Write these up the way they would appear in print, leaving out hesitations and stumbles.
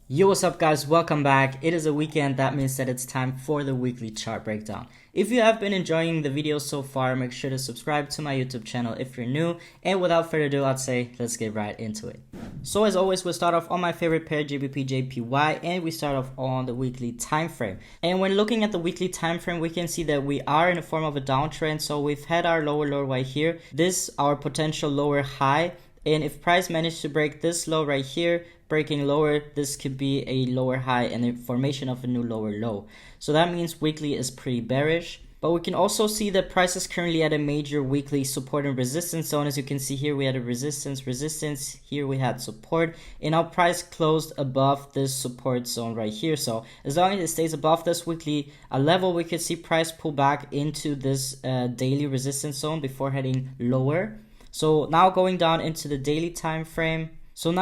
Yo, what's up guys, welcome back. It is a weekend, that means that it's time for the weekly chart breakdown. If you have been enjoying the videos so far, make sure to subscribe to my YouTube channel if you're new, and without further ado, I'd say let's get right into it. So as always, we'll start off on my favorite pair, GBPJPY, and we start off on the weekly time frame. And when looking at the weekly time frame, we can see that we are in a form of a downtrend. So we've had our lower low right here, this our potential lower high, and if price managed to break this low right here, breaking lower, this could be a lower high and the formation of a new lower low. So that means weekly is pretty bearish. But we can also see that price is currently at a major weekly support and resistance zone. As you can see here, we had a resistance, here we had support, and now price closed above this support zone right here. So as long as it stays above this weekly level, we could see price pull back into this daily resistance zone before heading lower. So now going down into the daily time frame. We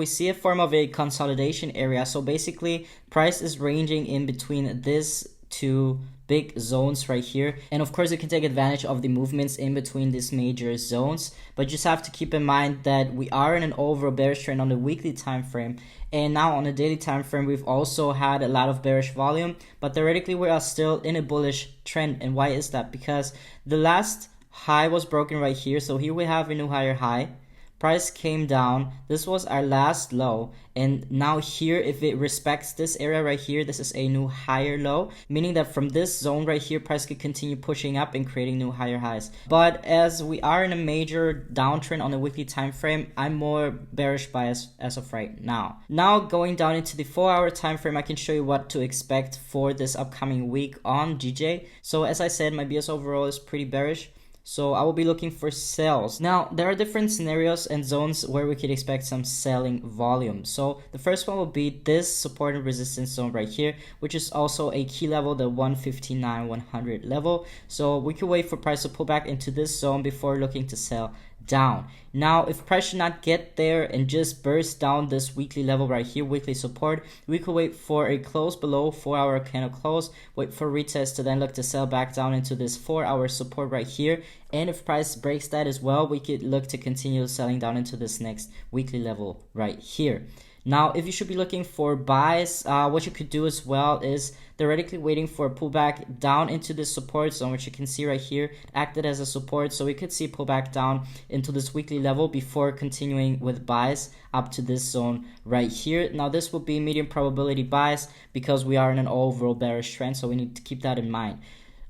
see a form of a consolidation area. So basically, price is ranging in between these two big zones right here. And of course, you can take advantage of the movements in between these major zones. But just have to keep in mind that we are in an overall bearish trend on the weekly time frame. And now on the daily time frame, we've also had a lot of bearish volume. But theoretically, we are still in a bullish trend. And why is that? Because the last high was broken right here. So here we have a new higher high. Price came down, this was our last low, and now here, if it respects this area right here, this is a new higher low, meaning that from this zone right here, price could continue pushing up and creating new higher highs. But as we are in a major downtrend on the weekly time frame, I'm more bearish bias as of right now. Now going down into the 4-hour time frame, I can show you what to expect for this upcoming week on GJ. So as I said, my BS overall is pretty bearish. So I will be looking for sales. Now, there are different scenarios and zones where we could expect some selling volume. So the first one will be this support and resistance zone right here, which is also a key level, the 159-100 level. So we could wait for price to pull back into this zone before looking to sell down. Now, if price should not get there and just burst down this weekly level right here, weekly support, we could wait for a close below 4-hour candle close, wait for retest to then look to sell back down into this 4-hour support right here. And if price breaks that as well, we could look to continue selling down into this next weekly level right here. Now, if you should be looking for buys, what you could do as well is theoretically waiting for a pullback down into this support zone, which you can see right here, acted as a support. So we could see pullback down into this weekly level before continuing with buys up to this zone right here. Now, this will be medium probability buys because we are in an overall bearish trend, so we need to keep that in mind.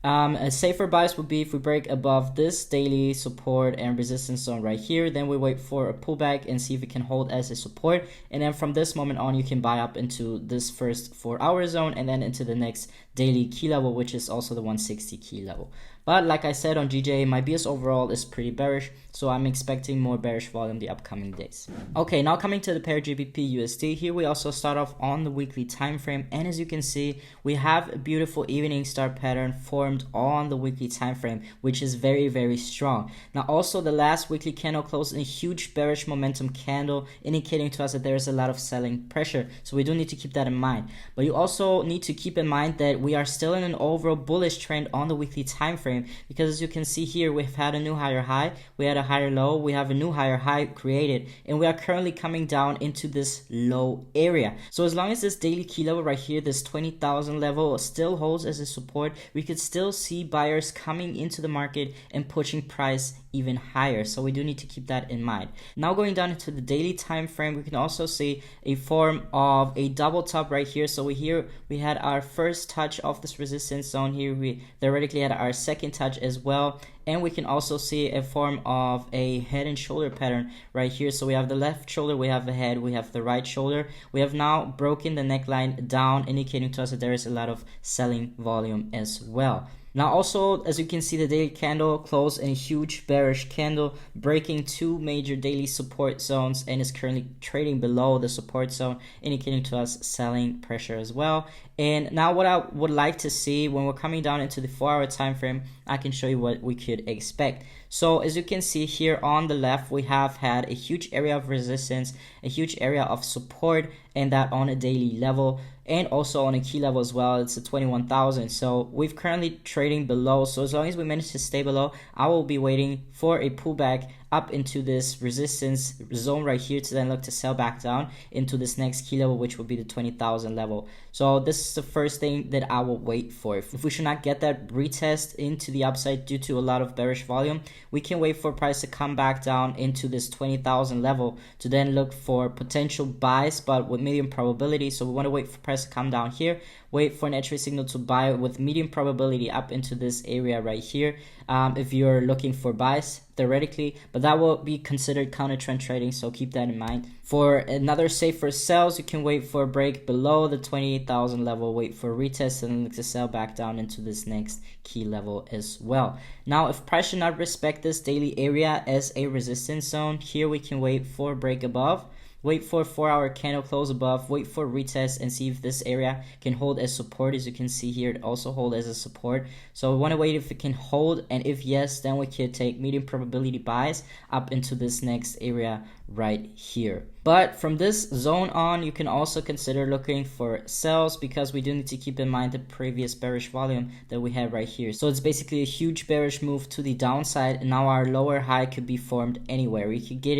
A safer bias would be if we break above this daily support and resistance zone right here, then we wait for a pullback and see if it can hold as a support, and then from this moment on you can buy up into this first 4-hour zone and then into the next daily key level, which is also the 160 key level. But like I said on GJ, my BS overall is pretty bearish, so I'm expecting more bearish volume the upcoming days. Okay, now coming to the pair GBPUSD, here we also start off on the weekly time frame, and as you can see, we have a beautiful evening star pattern formed on the weekly time frame, which is very, very strong. Now also the last weekly candle closed in a huge bearish momentum candle, indicating to us that there is a lot of selling pressure, so we do need to keep that in mind. But you also need to keep in mind that we are still in an overall bullish trend on the weekly time frame, because as you can see here, we've had a new higher high, we had a higher low, we have a new higher high created, and we are currently coming down into this low area. So as long as this daily key level right here, this 20,000 level still holds as a support, we could still see buyers coming into the market and pushing price even higher. So we do need to keep that in mind. Now going down into the daily time frame, we can also see a form of a double top right here. So we had our first touch of this resistance zone here. We theoretically had our second touch as well, and we can also see a form of a head and shoulder pattern right here. So we have the left shoulder, we have the head, we have the right shoulder. We have now broken the neckline down, indicating to us that there is a lot of selling volume as well. Now also, as you can see, the daily candle closed in a huge bearish candle, breaking two major daily support zones, and is currently trading below the support zone, indicating to us selling pressure as well. And now what I would like to see when we're coming down into the 4-hour time frame, I can show you what we could expect. So as you can see here on the left, we have had a huge area of resistance, a huge area of support, and that on a daily level, and also on a key level as well. It's a 21,000. So we've currently trading below. So as long as we manage to stay below, I will be waiting for a pullback up into this resistance zone right here to then look to sell back down into this next key level, which will be the 20,000 level. So this is the first thing that I will wait for. If we should not get that retest into the upside due to a lot of bearish volume, we can wait for price to come back down into this 20,000 level to then look for potential buys, but with medium probability. So we want to wait for price to come down here, wait for an entry signal to buy with medium probability up into this area right here. If you're looking for buys theoretically, but that will be considered counter trend trading, so keep that in mind. For another safer sells, you can wait for a break below the 28,000 level, wait for a retest, and look to sell back down into this next key level as well. Now, if price should not respect this daily area as a resistance zone, here we can wait for a break above, wait for a 4-hour candle close above, wait for a retest, and see if this area can hold as support. As you can see here, it also hold as a support. So we want to wait if it can hold, and if yes, then we could take medium probability buys up into this next area right here. But from this zone on, you can also consider looking for sells, because we do need to keep in mind the previous bearish volume that we had right here. So it's basically a huge bearish move to the downside, and now our lower high could be formed anywhere. We could get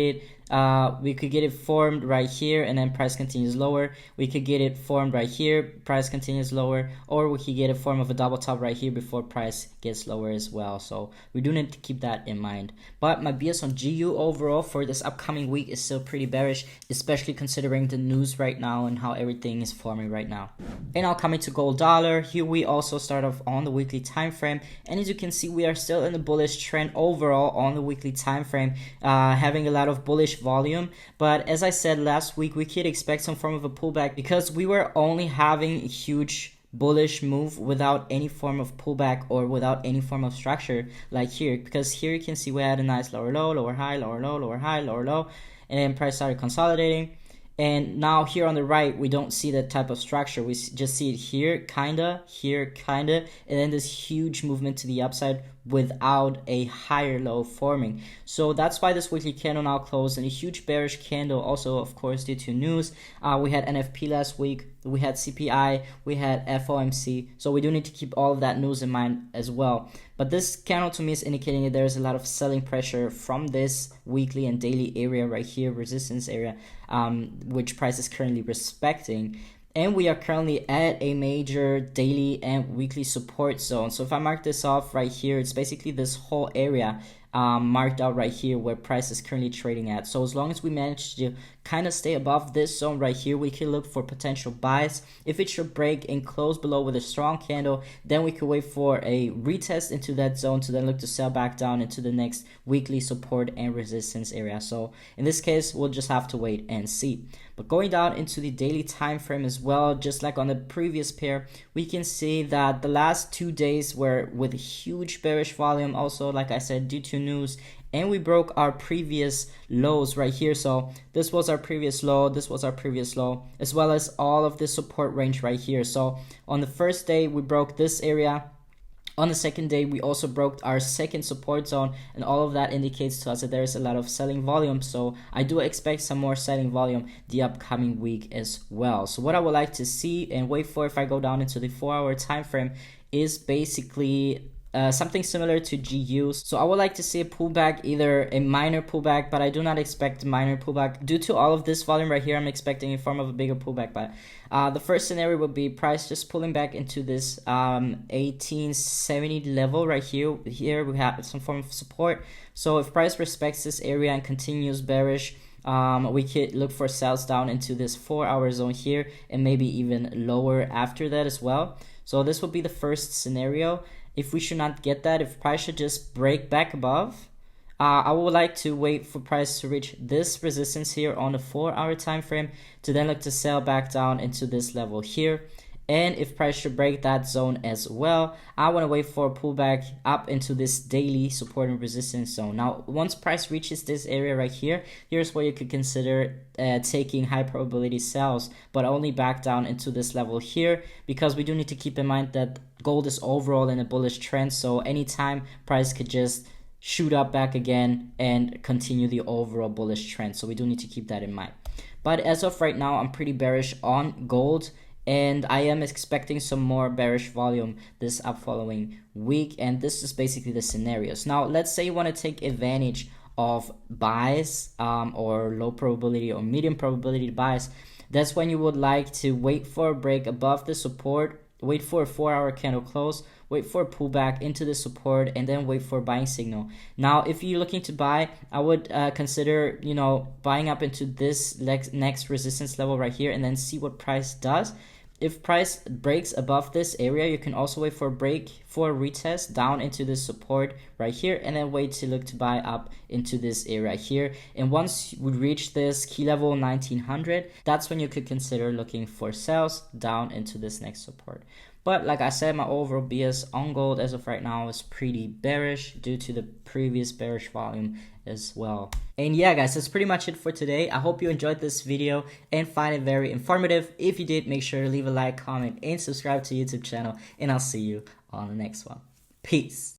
it formed right here, and then price continues lower. We could get it formed right here, price continues lower, or we could get a form of a double top right here before price gets lower as well. So we do need to keep that in mind. But my BS on GU overall for this upcoming week is still pretty bearish, especially considering the news right now and how everything is forming right now. And now coming to gold dollar, here we also start off on the weekly time frame, and as you can see, we are still in the bullish trend overall on the weekly time frame, having a lot of bullish volume. But as I said last week, we could expect some form of a pullback because we were only having a huge bullish move without any form of pullback or without any form of structure like here, because here you can see we had a nice lower low, lower high, lower low, lower high, lower low, and then price started consolidating. And now here on the right, we don't see that type of structure. We just see it here, kinda, and then this huge movement to the upside without a higher low forming. So that's why this weekly candle now closed in a huge bearish candle, also of course due to news. We had NFP last week, we had CPI, we had FOMC, so we do need to keep all of that news in mind as well. But this candle to me is indicating that there's a lot of selling pressure from this weekly and daily area right here, resistance area, which price is currently respecting. And we are currently at a major daily and weekly support zone. So if I mark this off right here, it's basically this whole area marked out right here where price is currently trading at. So as long as we manage to kind of stay above this zone right here, we can look for potential buys. If it should break and close below with a strong candle, then we could wait for a retest into that zone to then look to sell back down into the next weekly support and resistance area. So in this case, we'll just have to wait and see. But going down into the daily time frame as well, just like on the previous pair, we can see that the last 2 days were with huge bearish volume, also like I said, due to news, and we broke our previous lows right here. So this was our previous low, this was our previous low, as well as all of the support range right here. So on the first day we broke this area, on the second day we also broke our second support zone, and all of that indicates to us that there's a lot of selling volume. So I do expect some more selling volume the upcoming week as well. So what I would like to see and wait for if I go down into the 4-hour time frame is basically something similar to GU. So I would like to see a pullback, either a minor pullback, but I do not expect a minor pullback. Due to all of this volume right here, I'm expecting a form of a bigger pullback. But the first scenario would be price just pulling back into this 1870 level right here. Here we have some form of support. So if price respects this area and continues bearish, we could look for sells down into this 4-hour zone here, and maybe even lower after that as well. So this would be the first scenario. If we should not get that, if price should just break back above, I would like to wait for price to reach this resistance here on the 4-hour time frame to then look to sell back down into this level here. And if price should break that zone as well, I want to wait for a pullback up into this daily support and resistance zone. Now, once price reaches this area right here, here's where you could consider taking high probability sells, but only back down into this level here, because we do need to keep in mind that gold is overall in a bullish trend. So anytime price could just shoot up back again and continue the overall bullish trend. So we do need to keep that in mind. But as of right now, I'm pretty bearish on gold, and I am expecting some more bearish volume this following week. And this is basically the scenarios. Now, let's say you want to take advantage of buys or low probability or medium probability buys, that's when you would like to wait for a break above the support, wait for a 4-hour candle close, wait for a pullback into the support, and then wait for a buying signal. Now, if you're looking to buy, I would consider, you know, buying up into this next resistance level right here and then see what price does. If price breaks above this area, you can also wait for a break, for a retest down into this support right here, and then wait to look to buy up into this area here. And once we reach this key level 1900, that's when you could consider looking for sales down into this next support. But like I said, my overall bias on gold as of right now is pretty bearish due to the previous bearish volume as well. And yeah, guys, that's pretty much it for today. I hope you enjoyed this video and find it very informative. If you did, make sure to leave a like, comment, and subscribe to the YouTube channel. And I'll see you on the next one. Peace.